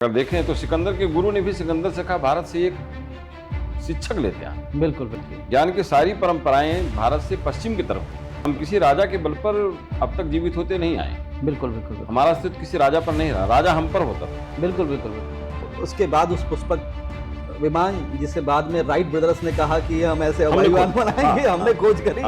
अगर देखें तो सिकंदर के गुरु ने भी सिकंदर से कहा भारत से एक शिक्षक लेते हैं। बिल्कुल बिल्कुल। ज्ञान की सारी परंपराएं भारत से पश्चिम की तरफ हैं। हम किसी राजा के बल पर अब तक जीवित होते नहीं आए। बिल्कुल बिल्कुल बिल्कुल। हमारा अस्तित्व किसी राजा पर नहीं रहा, राजा हम पर होता था। बिल्कुल बिल्कुल बिल्कुल। उसके बाद उस पुष्पक विमान जिसे बाद में राइट ब्रदर्स ने कहा कि हम ऐसे हवाई विमान बनाएंगे, हमने खोज करी,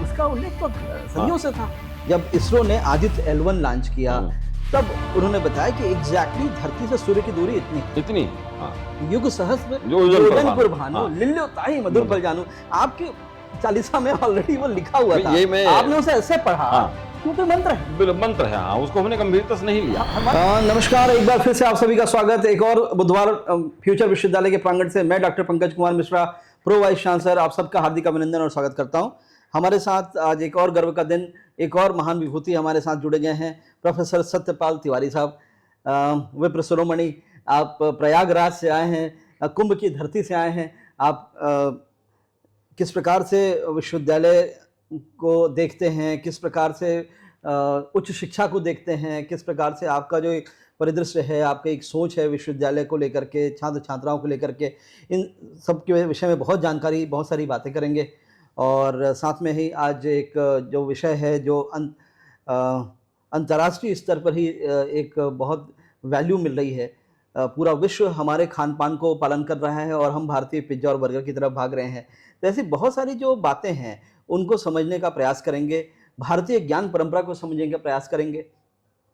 उसका उल्लेख तो सदियों से था। जब इसरो ने आदित्य L1 लॉन्च किया तब उन्होंने बताया कि एग्जैक्टली धरती से सूर्य की दूरी इतनी युग सहस्त्र योजन पर भानु लिल्यो ताई मधुर फल जानू। आपके चालीसा में ऑलरेडी वो लिखा हुआ था, आपने उसे ऐसे पढ़ा क्योंकि मंत्र है। मंत्र है, उसको हमने गंभीरता से नहीं लिया। नमस्कार, एक बार फिर से आप सभी का स्वागत। एक और बुधवार फ्यूचर विश्वविद्यालय के प्रांगण से मैं doctor Pankaj Kumar Mishra, pro vice chancellor, आप सबका हार्दिक अभिनंदन और स्वागत करता हूं। हमारे साथ आज एक और गर्व का दिन, एक और महान विभूति हमारे साथ जुड़े गए हैं, प्रोफेसर सत्यपाल तिवारी साहब। विप्र शिरोमणि, आप प्रयागराज से आए हैं, कुंभ की धरती से आए हैं। आप किस प्रकार से विश्वविद्यालय को देखते हैं, किस प्रकार से उच्च शिक्षा को देखते हैं, किस प्रकार से आपका जो एक परिदृश्य है, आपका एक सोच है विश्वविद्यालय को लेकर के, छात्र छात्राओं को लेकर के, इन सब के विषय में बहुत जानकारी, बहुत सारी बातें करेंगे। और साथ में ही आज एक जो विषय है जो अंतर्राष्ट्रीय स्तर पर ही एक बहुत वैल्यू मिल रही है। पूरा विश्व हमारे खान पान को पालन कर रहा है और हम भारतीय पिज्ज़ा और बर्गर की तरफ भाग रहे हैं। तो ऐसी बहुत सारी जो बातें हैं उनको समझने का प्रयास करेंगे, भारतीय ज्ञान परंपरा को समझने का प्रयास करेंगे,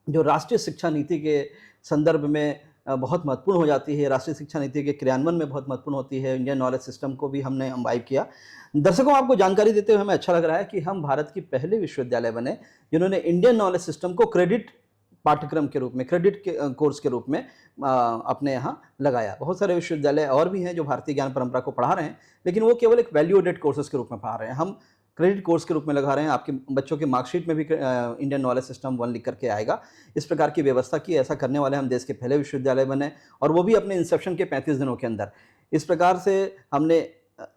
जो राष्ट्रीय शिक्षा नीति के संदर्भ में बहुत महत्वपूर्ण हो जाती है, राष्ट्रीय शिक्षा नीति के क्रियान्वयन में बहुत महत्वपूर्ण होती है। इंडियन नॉलेज सिस्टम को भी हमने इम्बाइब किया। दर्शकों, आपको जानकारी देते हुए हमें अच्छा लग रहा है कि हम भारत की पहले विश्वविद्यालय बने जिन्होंने इंडियन नॉलेज सिस्टम को क्रेडिट पाठ्यक्रम के रूप में, क्रेडिट के कोर्स के रूप में अपने यहाँ लगाया। बहुत सारे विश्वविद्यालय और भी हैं जो भारतीय ज्ञान परंपरा को पढ़ा रहे हैं, लेकिन वो केवल एक वैल्यू एडेड कोर्सेज के रूप में पढ़ा रहे हैं। हम क्रेडिट कोर्स के रूप में लगा रहे हैं। आपके बच्चों के मार्कशीट में भी इंडियन नॉलेज सिस्टम 1 लिख करके आएगा। इस प्रकार की व्यवस्था की, ऐसा करने वाले हम देश के पहले विश्वविद्यालय बने, और वो भी अपने इंसेप्शन के 35 दिनों के अंदर। इस प्रकार से हमने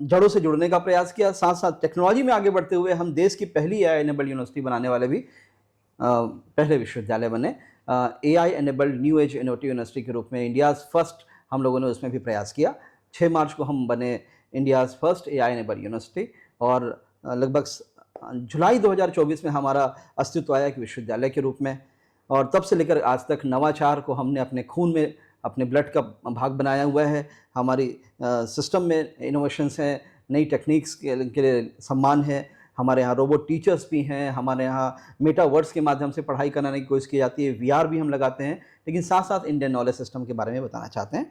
जड़ों से जुड़ने का प्रयास किया। साथ साथ टेक्नोलॉजी में आगे बढ़ते हुए हम देश की पहली AI एनेबल्ड यूनिवर्सिटी बनाने वाले भी पहले विश्वविद्यालय बने। AI enabled new age innovative university के रूप में इंडियाज़ फर्स्ट हम लोगों ने उसमें भी प्रयास किया। 6 मार्च को हम बने India's first AI enabled university, और लगभग जुलाई 2024 में हमारा अस्तित्व आया एक विश्वविद्यालय के रूप में। और तब से लेकर आज तक नवाचार को हमने अपने खून में, अपने ब्लड का भाग बनाया हुआ है। हमारी सिस्टम में इनोवेशंस हैं, नई टेक्निक्स के लिए सम्मान है। हमारे यहाँ रोबोट टीचर्स भी हैं, हमारे यहाँ मेटावर्स के माध्यम से पढ़ाई कराने की कोशिश की जाती है, VR भी हम लगाते हैं। लेकिन साथ साथ इंडियन नॉलेज सिस्टम के बारे में बताना चाहते हैं।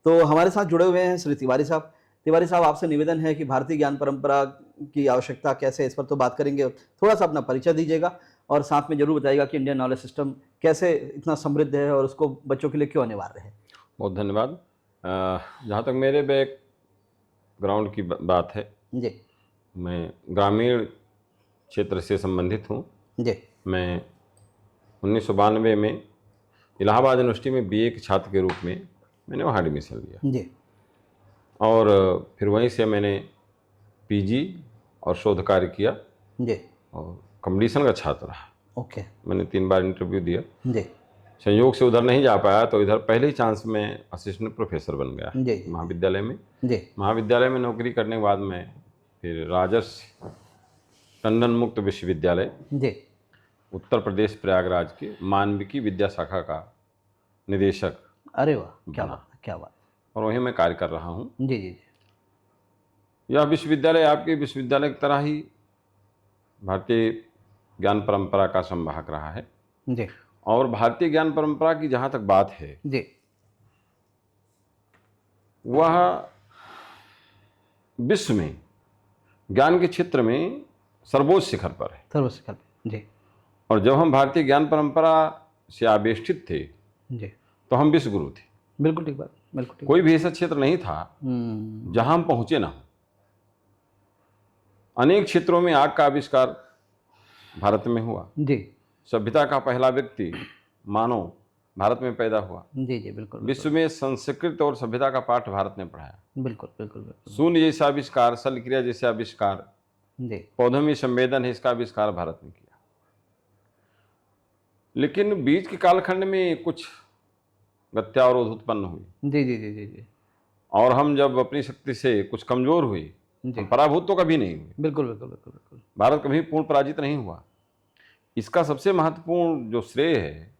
तो हमारे साथ जुड़े हुए हैं श्री तिवारी साहब। तिवारी साहब, आपसे निवेदन है कि भारतीय ज्ञान परंपरा की आवश्यकता कैसे, इस पर तो बात करेंगे। थोड़ा सा अपना परिचय दीजिएगा और साथ में जरूर बताइएगा कि इंडियन नॉलेज सिस्टम कैसे इतना समृद्ध है और उसको बच्चों के लिए क्यों अनिवार्य है। बहुत धन्यवाद। जहाँ तक मेरे बैकग्राउंड की बात है जी, मैं ग्रामीण क्षेत्र से संबंधित हूँ जी। मैं 1992 में इलाहाबाद यूनिवर्सिटी में BA के छात्र के रूप में मैंने वहाँ एडमिशन लिया जी, और फिर वहीं से मैंने PG और शोध कार्य किया जी, और कंपटीशन का छात्र रहा। ओके। मैंने 3 बार इंटरव्यू दिया। जी, संयोग से उधर नहीं जा पाया तो इधर पहले ही चांस में असिस्टेंट प्रोफेसर बन गया जी, महाविद्यालय में। जी, महाविद्यालय में नौकरी करने के बाद मैं फिर राजर्षि टंडन मुक्त विश्वविद्यालय, जी, उत्तर प्रदेश प्रयागराज के मानविकी विद्या शाखा का निदेशक। अरे वाह, क्या बात, क्या बात। और वहीं मैं कार्य कर रहा हूँ। जी, जी, जी। यह विश्वविद्यालय आपके विश्वविद्यालय की तरह ही भारतीय ज्ञान परंपरा का संवाहक रहा है। जी, और भारतीय ज्ञान परंपरा की जहाँ तक बात है, जी, वह विश्व में ज्ञान के क्षेत्र में सर्वोच्च शिखर पर है। सर्वोच्च शिखर पे। जी, और जब हम भारतीय ज्ञान परंपरा से आवेष्टित थे जी, तो हम विश्वगुरु थे। बिल्कुल ठीक बात, बिल्कुल ठीक। कोई भी ऐसा क्षेत्र नहीं था जहां हम पहुंचे ना हो। अनेक क्षेत्रों में आग का आविष्कार भारत में हुआ। जी, सभ्यता का पहला व्यक्ति मानव भारत में पैदा हुआ। जी, जी, बिल्कुल। विश्व में संस्कृत और सभ्यता का पाठ भारत ने पढ़ाया। बिल्कुल, बिल्कुल, बिल्कुल। शून्य जैसा आविष्कार, शल्यक्रिया जैसे आविष्कार, जी, पौधों में संवेदन है, इसका आविष्कार भारत ने किया। लेकिन बीच के कालखंड में कुछ गत्या और ओध उत्पन्न हुई, जी जी जी जी जी और हम जब अपनी शक्ति से कुछ कमजोर हुए, जी, हम पराभूत तो कभी नहीं हुए। बिल्कुल बिल्कुल बिल्कुल बिल्कुल। भारत कभी पूर्ण पराजित नहीं हुआ। इसका सबसे महत्वपूर्ण जो श्रेय है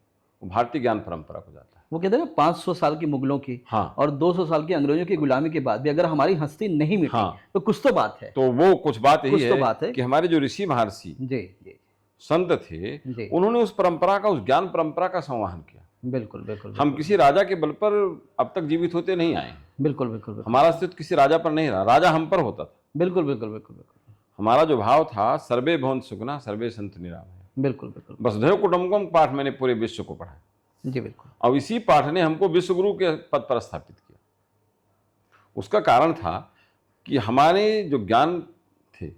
वो भारतीय ज्ञान परंपरा को जाता है। वो कहते हैं ना 500 साल की मुगलों की हाँ और 200 साल की अंग्रेजों की गुलामी के बाद भी अगर हमारी हस्ती नहीं मिटी हाँ, तो कुछ तो बात है। तो वो कुछ बात यही कुछ तो है बात है। कि हमारे जो ऋषि महर्षि जी जी संत थे, जी, उन्होंने उस परंपरा का, उस ज्ञान परंपरा का संवहन किया। बिल्कुल बिल्कुल हम बिल्कुल किसी राजा के बल पर अब तक जीवित होते नहीं आए हैं। बिल्कुल बिल्कुल बिल्कुल हमारा अस्तित्व किसी राजा पर नहीं रहा, राजा हम पर होता था। बिल्कुल बिल्कुल बिल्कुल बिल्कुल हमारा जो भाव था, सर्वे भवन्तु सुखिनः सर्वे सन्तु निरामया, बिल्कुल बिल्कुल वसुधैव कुटुम्बकम पाठ मैंने पूरे विश्व को पढ़ा। जी बिल्कुल और इसी पाठ ने हमको विश्वगुरु के पद पर स्थापित किया। उसका कारण था कि हमारे जो ज्ञान थे,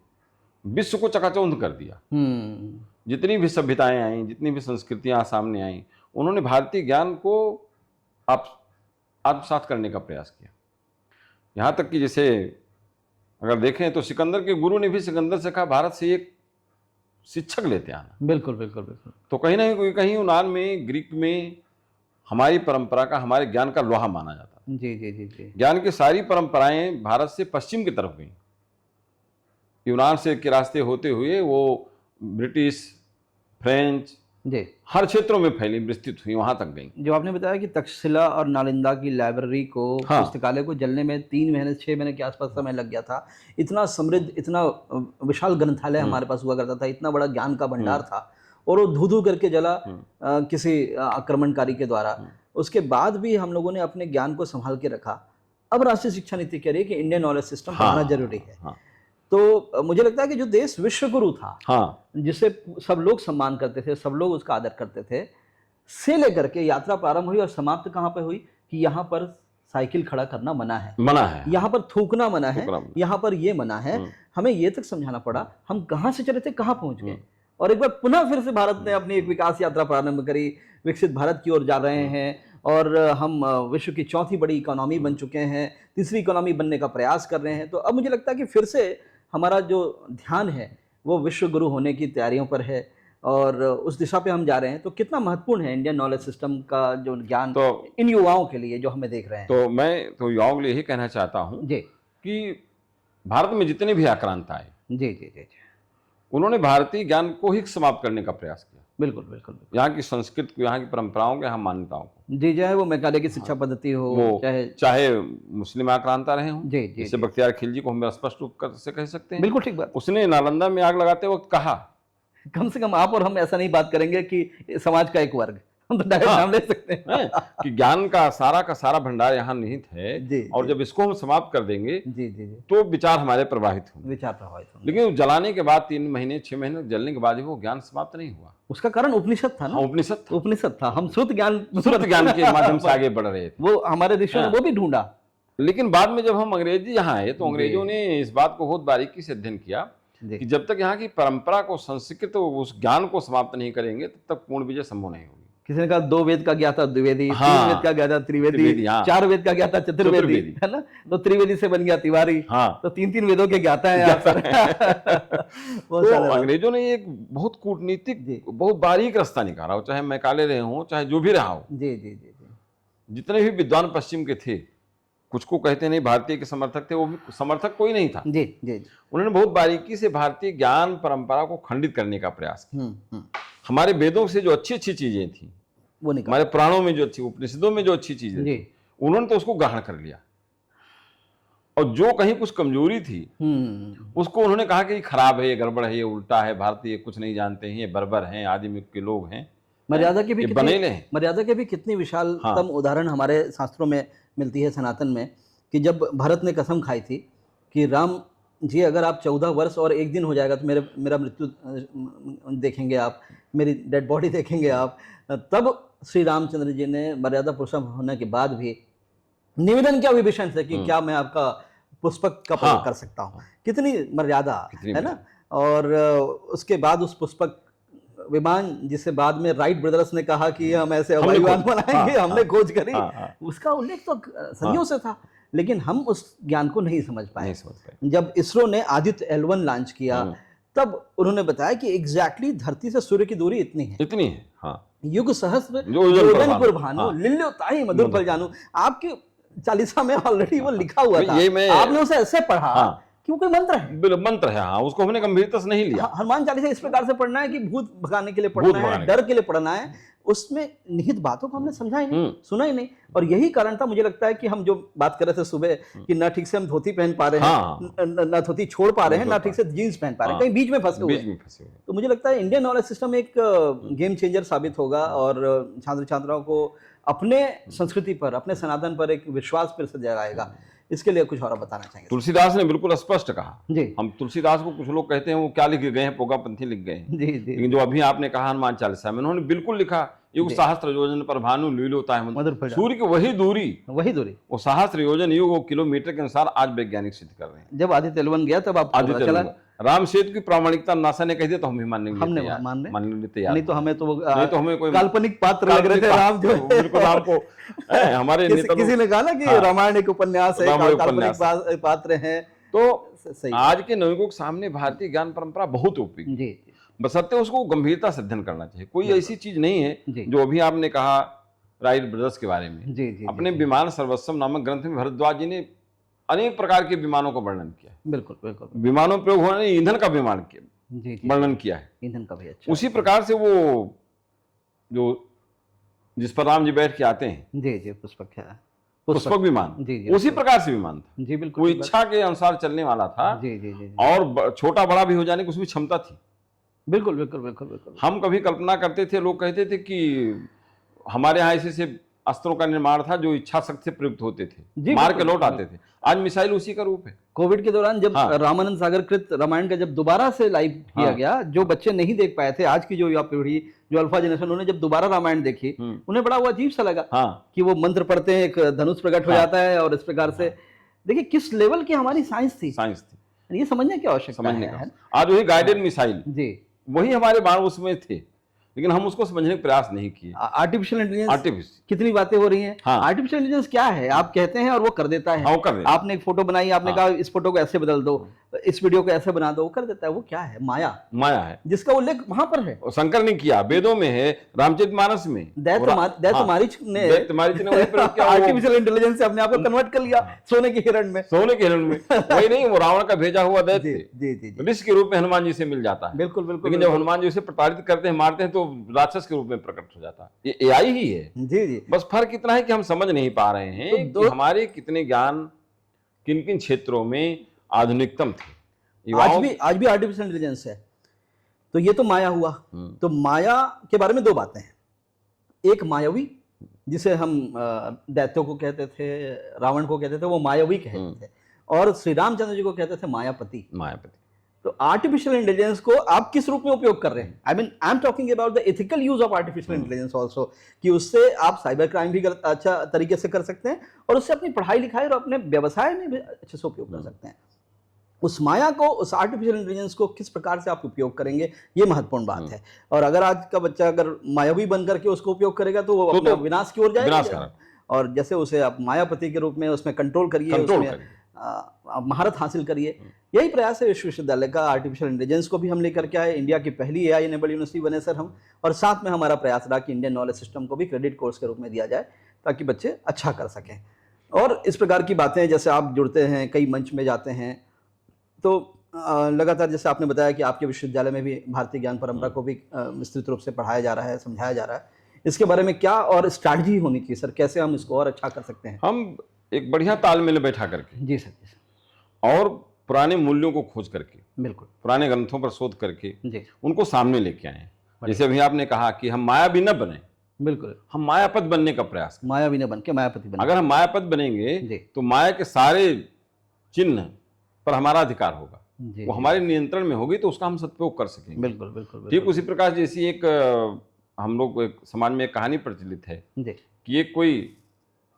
विश्व को चकाचौंध कर दिया। जितनी भी सभ्यताएं आई, जितनी भी संस्कृतियां सामने आई, उन्होंने भारतीय ज्ञान को आत्मसात करने का प्रयास किया। यहाँ तक कि जैसे अगर देखें तो सिकंदर के गुरु ने भी सिकंदर से कहा भारत से एक शिक्षक लेते आना। बिल्कुल बिल्कुल बिल्कुल तो कहीं ना कहीं यूनान में, ग्रीक में हमारी परंपरा का, हमारे ज्ञान का लोहा माना जाता था। जी जी जी जी ज्ञान की सारी परंपराएं भारत से पश्चिम की तरफ गई, यूनान से के रास्ते होते हुए वो ब्रिटिश, फ्रेंच, जी। हर क्षेत्रों में फैली, विस्तृत हुई, वहां तक गई। जो आपने बताया कि तक्षशिला और नालंदा की लाइब्रेरी को, हाँ। पुस्तकालय को जलने में 3 महीने 6 महीने के आसपास समय लग गया था। इतना समृद्ध, इतना विशाल ग्रंथालय हमारे पास हुआ करता था, इतना बड़ा ज्ञान का भंडार था, और वो धू-धू करके जला किसी आक्रमणकारी के द्वारा। उसके बाद भी हम लोगों ने अपने ज्ञान को संभाल के रखा। अब राष्ट्रीय शिक्षा नीति कह रही है कि इंडियन नॉलेज सिस्टम पढ़ना जरूरी है। तो मुझे लगता है कि जो देश विश्वगुरु था, जिसे सब लोग सम्मान करते थे, सब लोग उसका आदर करते थे, से लेकर के यात्रा प्रारंभ हुई और समाप्त कहाँ पे हुई कि यहाँ पर साइकिल खड़ा करना मना है, यहाँ पर थूकना मना है, यहाँ पर ये मना है। हमें ये तक समझाना पड़ा हम कहाँ से चले थे, कहाँ पहुंच गए। और एक बार पुनः फिर से भारत ने अपनी एक विकास यात्रा प्रारंभ करी, विकसित भारत की ओर जा रहे हैं, और हम विश्व की 4थी बड़ी इकोनॉमी बन चुके हैं, 3री इकोनॉमी बनने का प्रयास कर रहे हैं। तो अब मुझे लगता है कि फिर से हमारा जो ध्यान है वो विश्व गुरु होने की तैयारियों पर है, और उस दिशा पे हम जा रहे हैं। तो कितना महत्वपूर्ण है इंडियन नॉलेज सिस्टम का जो ज्ञान तो इन युवाओं के लिए जो हमें देख रहे हैं। तो मैं तो युवाओं के लिए यही कहना चाहता हूँ जी कि भारत में जितने भी आक्रांता आए, जी जी जी जी, उन्होंने भारतीय ज्ञान को ही समाप्त करने का प्रयास किया। बिल्कुल बिल्कुल बिल्कुल। यहाँ की संस्कृति को, यहाँ की परंपराओं को, यहाँ मान्यताओं को, जी, चाहे वो मैकाले की शिक्षा पद्धति हो, वो चाहे मुस्लिम आक्रांता रहे हों, जी जी जैसे जी, बख्तियार खिलजी को हम स्पष्ट रूप से कह सकते हैं। बिल्कुल ठीक बात। उसने नालंदा में आग लगाते वक्त कहा, कम से कम आप और हम ऐसा नहीं बात करेंगे कि समाज का एक वर्ग, हम तो डायरेक्ट नाम ले सकते हैं कि ज्ञान का सारा भंडार यहाँ निहित है, जी, और जी। जब इसको हम समाप्त कर देंगे जी जी जी, तो विचार हमारे प्रवाहित होंगे। विचार प्रभावित होंगे। लेकिन जलाने के बाद 3 महीने 6 महीने जलने के बाद भी वो ज्ञान समाप्त नहीं हुआ। उसका कारण उपनिषद था ना। हाँ, उपनिषद था। उपनिषद था। हम श्रुत ज्ञान के माध्यम से आगे बढ़ रहे थे। वो हमारे ऋषियों ने वो भी ढूंढा। लेकिन बाद में जब हम अंग्रेजी यहाँ आए तो अंग्रेजों ने इस बात को बहुत बारीकी से अध्ययन किया कि जब तक यहाँ की परंपरा को, संस्कृत, उस ज्ञान को समाप्त नहीं करेंगे तब तक पूर्ण विजय संभव नहीं होगी। किसी ने कहा 2 वेद का ज्ञाता द्विवेदी, 3 हाँ, वेद का ज्ञाता त्रिवेदी, 4 वेद का ज्ञाता चतुर्वेदी, है ना। तो त्रिवेदी से बन गया तिवारी। तो 3-3 वेदों के ज्ञाता हैं आप। तो अंग्रेजों ने एक बहुत कूटनीतिक, बहुत बारीक रास्ता निकाला, चाहे मैकाले रहे हों, चाहे जो भी रहा हो। जी जी जी, जितने भी विद्वान पश्चिम के थे, कुछ को कहते नहीं भारतीय के समर्थक थे, वो भी समर्थक कोई नहीं था। जी जी, उन्होंने बहुत बारीकी से भारतीय ज्ञान परंपरा को खंडित करने का प्रयास किया। हमारे वेदों से जो अच्छी अच्छी चीजें थी, वो निकाल, हमारे पुराणों में जो अच्छी, उपनिषदों में जो अच्छी चीजें थी, उन्होंने तो उसको ग्रहण कर लिया, और जो कहीं कुछ कमजोरी थी उसको उन्होंने कहा कि ये खराब है, ये गड़बड़ है, ये उल्टा है, भारतीय कुछ नहीं जानते हैं, ये बर्बर हैं, आदिम युग के लोग हैं, मर्यादा की भी कितनी विशालतम उदाहरण हमारे शास्त्रों में मिलती है, सनातन में, कि जब भरत ने कसम खाई थी कि राम जी अगर आप 14 वर्ष और 1 दिन हो जाएगा तो मेरा मृत्यु देखेंगे आप, मेरी डेड बॉडी देखेंगे आप, तब श्री रामचंद्र जी ने मर्यादा पुरुषोत्तम होने के बाद भी निवेदन किया विभीषण से कि क्या मैं आपका पुष्पक का प्रयोग कर सकता हूँ। कितनी मर्यादा है ना। और उसके बाद उस पुष्पक विमान, जिसे बाद में राइट ब्रदर्स ने कहा कि हम ऐसे हवाई विमान बनाएंगे, हमने खोज करी, उसका उल्लेख तो सदियों से था, लेकिन हम उस ज्ञान को नहीं समझ पाए। जब इसरो ने आदित्य L1 लॉन्च किया, तब उन्होंने बताया कि एग्जैक्टली धरती से सूर्य की दूरी इतनी है। युग सहस्र जो योजन योजन पर पुर भानु। भानु हाँ। लिल्यो ताहि मधुर फल जानू। आपके चालीसा में ऑलरेडी वो लिखा हुआ था, यही मैं आपने उसे ऐसे पढ़ा हाँ कि वो कोई मंत्र है। मंत्र है, हाँ उसको हमने गंभीरता से नहीं लिया। हनुमान चालीसा इस प्रकार से पढ़ना है कि भूत भगाने के लिए भूत पढ़ना है, भगाने डर के लिए पढ़ना है, उसमें निहित बातों को हमने समझा ही नहीं, सुना ही नहीं। और यही कारण था, मुझे लगता है कि हम जो बात कर रहे थे सुबह कि ना ठीक से हम धोती पहन पा रहे हाँ। हैं, ना धोती छोड़ पा रहे हैं, ना ठीक से जीन्स पहन पा रहे हैं, कहीं बीच में फंसे हुए हैं। तो मुझे लगता है इंडियन नॉलेज सिस्टम एक गेम चेंजर साबित होगा और छात्र छात्राओं को अपने संस्कृति पर, अपने सनातन पर एक विश्वास फिर से जगाएगा। इसके लिए कुछ और बताना चाहेंगे? तुलसीदास ने बिल्कुल स्पष्ट कहा जी। हम तुलसीदास को कुछ लोग कहते हैं वो क्या लिख गए हैं, पोगापंथी लिख गए हैं, जी जी। लेकिन जो अभी आपने कहा हनुमान चालीसा में, उन्होंने बिल्कुल लिखा युग सहस्त्र योजन पर भानु लीलो ताहि मधुर फल। सूर्य की वही दूरी वो सहस्त्र योजन युग, वो किलोमीटर के अनुसार आज वैज्ञानिक सिद्ध कर रहे हैं। जब आदित्य एल1 गया तब आपको पता चला। राम सेतु की प्रामाणिकता नासा ने कह दिया तो हम भी मानने मानने तैयार, नहीं तो हमें तो हमें कोई काल्पनिक पात्र लग रहे थे राम जो है। बिल्कुल राम को हमारे किसी ने कहा ना कि रामायण एक उपन्यास है, काल्पनिक पात्र हैं। तो आज के नवयुगों के सामने भारतीय ज्ञान परंपरा बहुत उपयोगी जी, बशर्ते उसको गंभीरता से अध्ययन करना चाहिए। कोई ऐसी चीज नहीं है जो अभी आपने कहा राइट ब्रदर्स के बारे में, जी, अपने विमान सर्वस्वम नामक ग्रंथ में भरद्वाज जी ने अनेक प्रकार के विमानों का वर्णन किया। बिल्कुल बिल्कुल, विमानों में प्रयोग होने ईंधन का विमान किया, वर्णन किया है, ईंधन का भी। अच्छा, उसी प्रकार से वो जो जिस पर राम जी बैठ के आते हैं, जी जी, पुष्पक विमान, जी, उसी प्रकार से विमान था जी। बिल्कुल, वो इच्छा के अनुसार चलने वाला था जी जी जी, और छोटा बड़ा भी हो जाने की उसमें क्षमता थी। बिल्कुल बिल्कुल बिल्कुल बिल्कुल। हम कभी कल्पना करते थे, लोग कहते थे कि हमारे यहाँ ऐसे अस्त्रों का निर्माण था जो इच्छा शक्ति से प्रयुक्त होते थे, मार के लौट आते थे। आज मिसाइल उसी का रूप है। कोविड के दौरान जब रामानंद सागर कृत रामायण का जब दोबारा से लाइव किया गया, जो बच्चे नहीं देख पाए थे, आज की जो युवा पीढ़ी, जो अल्फा जनरेशन, उन्होंने जब दोबारा रामायण देखी, उन्हें बड़ा वो अजीब सा लगा कि वो मंत्र पढ़ते हैं, एक धनुष प्रकट हो जाता है, और इस प्रकार से देखिए किस लेवल की हमारी साइंस थी। ये समझने की आवश्यकता है। आज वही गाइडेड मिसाइल जी, वही हमारे बाण उसमें थे, लेकिन हम उसको समझने का प्रयास नहीं किए। आर्टिफिशियल इंटेलिजेंस, कितनी बातें हो रही हैं। आर्टिफिशियल इंटेलिजेंस क्या है? आप कहते हैं और वो कर देता है। आपने एक फोटो बनाई, आपने कहा इस फोटो को ऐसे बदल दो, इस वीडियो को ऐसे बना दो, वो कर देता है। वो क्या है? माया है, जिसका उल्लेख वहां पर है। शंकर ने किया, वेदों में है, रामचरितमानस में। दैत्यमारीच ने आर्टिफिशियल इंटेलिजेंस से अपने आप को कन्वर्ट कर लिया सोने के हिरण में। वही नहीं, वो रावण का भेजा हुआ दैत्य ऋषि के रूप में हनुमान जी से मिल जाता है। बिल्कुल बिल्कुल। लेकिन जब हनुमान जी उसे प्रताड़ित करते हैं, मारते हैं, तो राक्षस के रूप में प्रकट हो जाता है। ये एआई ही है जी जी। बस फर्क इतना है कि हम समझ नहीं पा रहे हैं कि हमारे कितने ज्ञान किन किन क्षेत्रों में आधुनिकतम थे। आज भी आर्टिफिशियल इंटेलिजेंस है। तो ये तो माया हुआ। तो माया के बारे में दो बातें हैं। एक मायावी, जिसे हम दैत्यों को कहते थे, रावण को कहते थे, वो मायावी कहते थे, और श्री रामचंद्र जी को कहते थे मायापति। तो आर्टिफिशियल इंटेलिजेंस को आप किस रूप में उपयोग कर रहे हैं? I am talking about the ethical use of artificial intelligence also, कि उससे आप साइबर क्राइम भी अच्छा तरीके से कर सकते हैं, और उससे अपनी पढ़ाई लिखाई और अपने व्यवसाय में भी अच्छे से उपयोग कर सकते हैं। उस माया को, उस आर्टिफिशियल इंटेलिजेंस को किस प्रकार से आप उपयोग करेंगे, ये महत्वपूर्ण बात है। और अगर आज का बच्चा अगर मायावी बन करके उसको उपयोग करेगा तो वो अपने विनाश की ओर जाएगा। और जैसे उसे आप मायापति के रूप में उसमें कंट्रोल करिए, महारत हासिल करिए। यही प्रयास है विश्वविद्यालय का। आर्टिफिशियल इंटेलिजेंस को भी हम लेकर के आए, इंडिया की पहली एआई इनेबल्ड यूनिवर्सिटी बने सर हम, और साथ में हमारा प्रयास रहा कि इंडियन नॉलेज सिस्टम को भी क्रेडिट कोर्स के रूप में दिया जाए, ताकि बच्चे अच्छा कर सकें। और इस प्रकार की बातें, जैसे आप जुड़ते हैं, कई मंच में जाते हैं, तो लगातार जैसे आपने बताया कि आपके विश्वविद्यालय में भी भारतीय ज्ञान परंपरा को भी विस्तृत रूप से पढ़ाया जा रहा है, समझाया जा रहा है। इसके बारे में क्या और स्ट्रैटेजी होनी चाहिए सर? कैसे हम इसको और अच्छा कर सकते हैं? हम एक बढ़िया तालमेल बैठा करके, जी सर, और पुराने मूल्यों को खोज करके, बिल्कुल पुराने ग्रंथों पर शोध करके जी, उनको सामने लेके आए। जैसे अभी आपने कहा कि हम मायावी न बने, बिल्कुल हम मायापत बनने का प्रयास करें। मायावी न बन के मायापति बने। अगर हम मायापत बनेंगे तो माया के सारे चिन्ह पर हमारा अधिकार होगा, वो हमारे नियंत्रण में होगी, तो उसका हम सदुपयोग कर सकेंगे। बिल्कुल बिल्कुल। ठीक उसी प्रकार जैसी एक हम लोग एक समाज में एक कहानी प्रचलित है कि एक कोई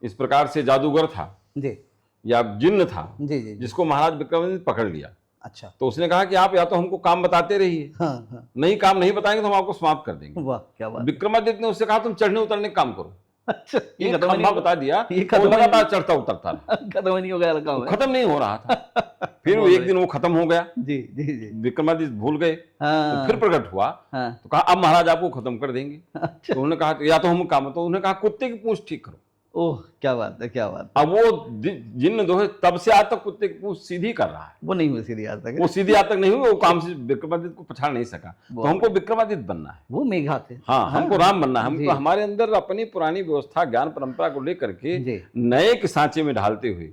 इस प्रकार से जादूगर था जी, या जिन्न था जी, जी, जिसको महाराज विक्रमादित्य ने पकड़ लिया। अच्छा। तो उसने कहा कि आप या तो हमको काम बताते रहिए, हाँ। नहीं काम नहीं बताएंगे तो हम आपको समाप्त कर देंगे। वाह क्या बात। विक्रमादित्य ने उससे कहा तुम चढ़ने उतरने का काम करो। अच्छा, ये खंभा बता दिया, वो लगातार चढ़ता उतरता रहा। खत्म नहीं हो गया, खत्म नहीं हो रहा था। फिर बहुत एक दिन वो खत्म हो गया, जी जी जी। विक्रमादित्य भूल गए, तो हाँ फिर प्रकट हुआ, हाँ। तो कहा अब महाराज आपको खत्म कर देंगे। अच्छा। तो उन्होंने कहा या तो हम काम, तो उन्होंने कहा कुत्ते की पूंछ ठीक करो। ओह क्या बात है, क्या बात है। अब वो जिन्न जो है तब से आज तक कुत्ते की पूंछ सीधी कर रहा है, वो नहीं हुई सीधी आज तक। वो सीधी आज तक नहीं हुई, वो काम से विक्रमादित्य को पछाड़ नहीं सका। तो बहुत हमको विक्रमादित्य बनना है, वो मेघा थे। हाँ हमको राम बनना है, जी। हमको हमारे अंदर अपनी पुरानी व्यवस्था ज्ञान परंपरा को लेकर के जी नए के सांचे में ढालते हुए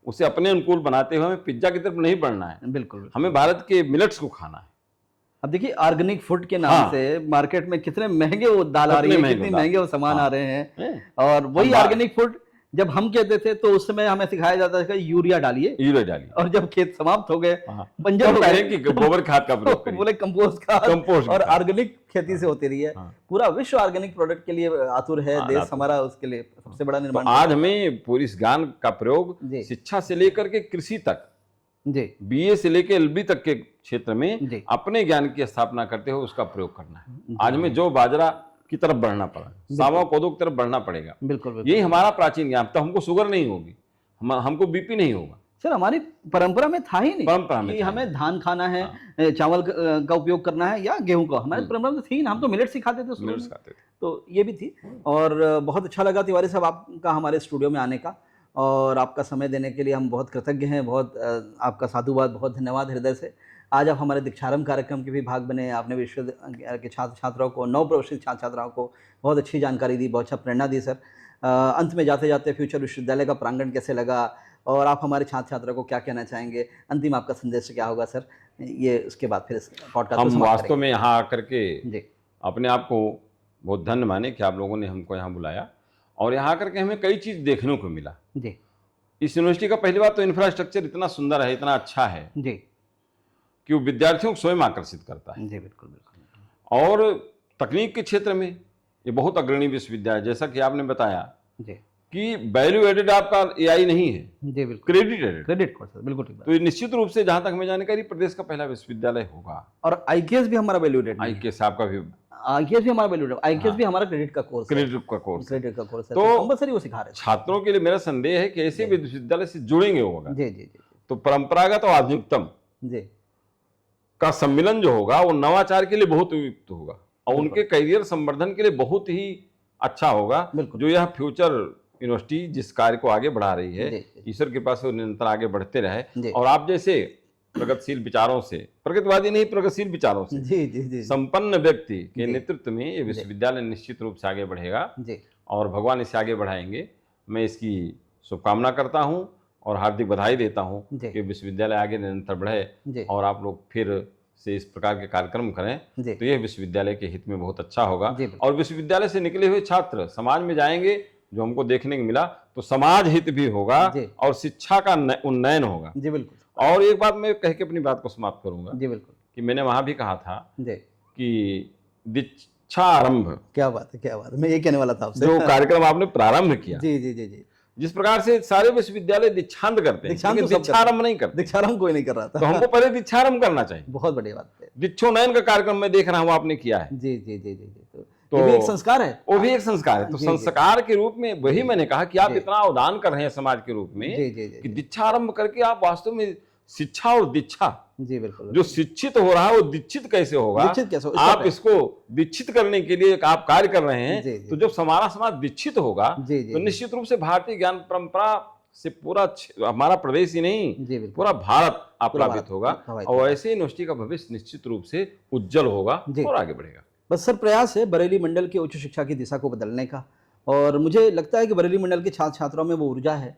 उसे अपने अनुकूल बनाते हुए हमें पिज्जा की तरफ नहीं बढ़ना है, बिल्कुल बिल्कुल। हमें भारत के मिलेट्स को खाना है। अब देखिए ऑर्गेनिक फूड के नाम हाँ। से मार्केट में कितने महंगे वो दाल आ रही कितने है, महंगे कितनी दाल। महंगे वो सामान हाँ। आ रहे हैं। हैं? और वही हम ऑर्गेनिक फूड जब हम कहते थे तो उस समय हमें सिखाया जाता था कि यूरिया डालिए, यूरिया डालिए, और जब खेत समाप्त हो गए हाँ, बंजर तब हो कहें गए कि गोबर खाद का प्रयोग करिए, बोले कंपोस्ट खाद कंपोस्ट और खाद। ऑर्गेनिक खेती से होती रही है। हाँ। पूरा विश्व ऑर्गेनिक प्रोडक्ट के लिए आतुर है, हाँ, देश आतुर। हमारा उसके लिए सबसे बड़ा तो निर्माण। आज हमें पूरी इस ज्ञान का प्रयोग जी शिक्षा से लेकर के कृषि तक, जी बीए से लेकर एलबी तक के क्षेत्र में जी अपने ज्ञान की स्थापना करते हुए उसका प्रयोग करना है। जी। आज हमें जौ बाजरा की तरफ बढ़ना पड़ा, सावा कोदो की तरफ बढ़ना पड़ेगा। बिल्कुल बिल्कुल। यही हमारा प्राचीन ज्ञान, तो हमको शुगर नहीं होगी, हमको बीपी नहीं होगा। सर हमारी परंपरा में था ही नहीं परंपरा में कि था हमें ही। धान खाना है, हाँ। चावल का उपयोग करना है या गेहूं का, हमारी परंपरा में थी ही ना। हम तो मिलेट सिखाते थे शुरू मिलेट्स में। खाते थे। तो ये भी थी। और बहुत अच्छा लगा तिवारी साहब आपका हमारे स्टूडियो में आने का, और आपका समय देने के लिए हम बहुत कृतज्ञ हैं। बहुत आपका साधुवाद, बहुत धन्यवाद हृदय से। आज आप हमारे दीक्षारंभ कार्यक्रम के भी भाग बने, आपने विश्व के छात्र छात्राओं को, नवप्रवेशित छात्र छात्राओं को बहुत अच्छी जानकारी दी, बहुत अच्छा प्रेरणा दी सर। अंत में जाते जाते फ्यूचर विश्वविद्यालय का प्रांगण कैसे लगा, और आप हमारे छात्र छात्रों को क्या कहना चाहेंगे, अंतिम आपका संदेश क्या होगा सर, ये उसके बाद फिर पॉडकास्ट हम वास्तव में यहाँ आकर के जी अपने आप को बहुत धन्य माने कि आप लोगों ने हमको यहाँ बुलाया, और यहाँ आकर के हमें कई चीज़ देखने को मिला। जी इस यूनिवर्सिटी का पहली बात तो इंफ्रास्ट्रक्चर इतना सुंदर है, इतना अच्छा है जी कि वो विद्यार्थियों को स्वयं आकर्षित करता है। जी बिल्कुल बिल्कुल। और तकनीक के क्षेत्र में ये बहुत अग्रणी विश्वविद्यालय है, जैसा कि आपने बताया जी कि वैल्यू एडेड आपका एआई नहीं है, जी बिल्कुल। Credit added. क्रेडिट कोर्स बिल्कुल ठीक बात। तो ये निश्चित रूप से जहाँ तक हमें जानकारी प्रदेश का पहला विश्वविद्यालय होगा। और आईकेएस भी हमारा वैल्यूडेड, आईकेएस आपका भी आईकेएस भी हमारा वैल्यूडेड, आईकेएस हाँ। भी हमारा क्रेडिट का कोर्स है। क्रेडिट का कोर्स है। क्रेडिट का कोर्स है, तो कंपलसरी वो सिखा रहे हैं। छात्रों के लिए मेरा संदेह है कि ऐसे जी। विश्वविद्यालय से जुड़ेंगे होगा जी जी जी तो परंपरागत और आधुनिकतम जी का सम्मिलन जो होगा वो नवाचार के लिए बहुत उपयुक्त होगा, और बिल्कुल। उनके करियर संवर्धन के लिए बहुत ही अच्छा होगा। बिल्कुल। जो यह फ्यूचर यूनिवर्सिटी जिस कार्य को आगे बढ़ा रही है, जी, जी। ईश्वर के पास वो निरंतर आगे बढ़ते जी। रहे। और आप जैसे प्रगतिशील विचारों से, प्रगतिवादी नहीं प्रगतिशील विचारों से जी जी जी संपन्न व्यक्ति के जी। नेतृत्व में ये विश्वविद्यालय निश्चित रूप से आगे बढ़ेगा, जी और भगवान इसे आगे बढ़ाएंगे। मैं इसकी शुभकामना करता हूँ और हार्दिक बधाई देता हूँ जी। कि विश्वविद्यालय आगे निरंतर बढ़े, जी और आप लोग फिर से इस प्रकार के कार्यक्रम करें जी तो यह विश्वविद्यालय के हित में बहुत अच्छा होगा। जी, बिल्कुल। और विश्वविद्यालय से निकले हुए छात्र समाज में जाएंगे, जो हमको देखने को मिला, तो समाज हित भी होगा जी। और शिक्षा का उन्नयन होगा। जी बिल्कुल। और एक बात मैं कह के अपनी बात को समाप्त करूंगा जी बिल्कुल। कि मैंने वहां भी कहा था जी कि दीक्षा आरंभ, क्या बात है, क्या बात है, मैं ये कहने वाला था आपसे। जो कार्यक्रम आपने प्रारंभ किया, जी जी जी जी। जिस प्रकार से सारे विश्वविद्यालय दीक्षांत करते हैं, दीक्षांत लेकिन तो सब दीक्षारंभ नहीं करते, दीक्षारंभ कोई नहीं कर रहा तो था। हमको पहले दीक्षारंभ करना चाहिए। बहुत बढ़िया बात है। दीक्षोनयन का कार्यक्रम मैं देख रहा हूँ आपने किया है, जी जी जी जी जी। तो ये भी एक संस्कार है। वो भी एक संस्कार है। तो जी, जी। संस्कार के रूप में वही जी। मैंने कहा कि आप जी। इतना अवदान कर रहे हैं समाज के रूप में जी जी कि जी दीक्षा आरंभ करके आप वास्तव में शिक्षा और दीक्षा, जी बिल्कुल। जो शिक्षित हो रहा है वो दीक्षित कैसे होगा, दीक्षित कैसे हो, आप इसको दीक्षित करने के लिए आप कार्य कर रहे हैं। जी, जी। तो जब हमारा समाज दीक्षित होगा जी जी तो निश्चित रूप से भारतीय ज्ञान परंपरा से पूरा हमारा प्रदेश ही नहीं, जी बिल्कुल। पूरा भारत आप्लावित भारत होगा, प्रभावित और होगा। ऐसे यूनिवर्सिटी का भविष्य निश्चित रूप से उज्जवल होगा जी। और आगे बढ़ेगा। बस सर प्रयास है बरेली मंडल की उच्च शिक्षा की दिशा को बदलने का, और मुझे लगता है कि बरेली मंडल के छात्र छात्राओं में वो ऊर्जा है,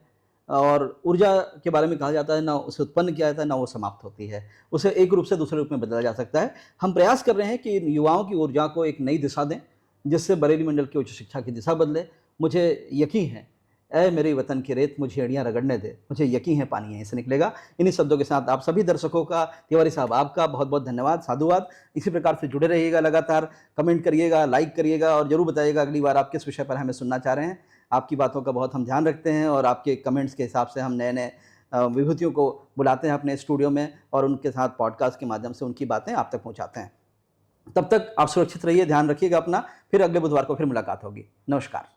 और ऊर्जा के बारे में कहा जाता है ना उसे उत्पन्न किया जाता है ना वो समाप्त होती है, उसे एक रूप से दूसरे रूप में बदला जा सकता है। हम प्रयास कर रहे हैं कि इन युवाओं की ऊर्जा को एक नई दिशा दें, जिससे बरेली मंडल की उच्च शिक्षा की दिशा बदले। मुझे यकीन है, ऐ मेरे वतन की रेत मुझे एड़ियाँ रगड़ने दे, मुझे यकीन है पानी यहीं से निकलेगा। इन्हीं शब्दों के साथ आप सभी दर्शकों का, तिवारी साहब आपका बहुत बहुत धन्यवाद, साधुवाद। इसी प्रकार से जुड़े रहिएगा, लगातार कमेंट करिएगा, लाइक करिएगा, और जरूर बताइएगा अगली बार आप किस विषय पर हमें सुनना चाह रहे हैं। आपकी बातों का बहुत हम ध्यान रखते हैं, और आपके कमेंट्स के हिसाब से हम नए नए विभूतियों को बुलाते हैं अपने स्टूडियो में, और उनके साथ पॉडकास्ट के माध्यम से उनकी बातें आप तक पहुँचाते हैं। तब तक आप सुरक्षित रहिए, ध्यान रखिएगा अपना। फिर अगले बुधवार को फिर मुलाकात होगी। नमस्कार।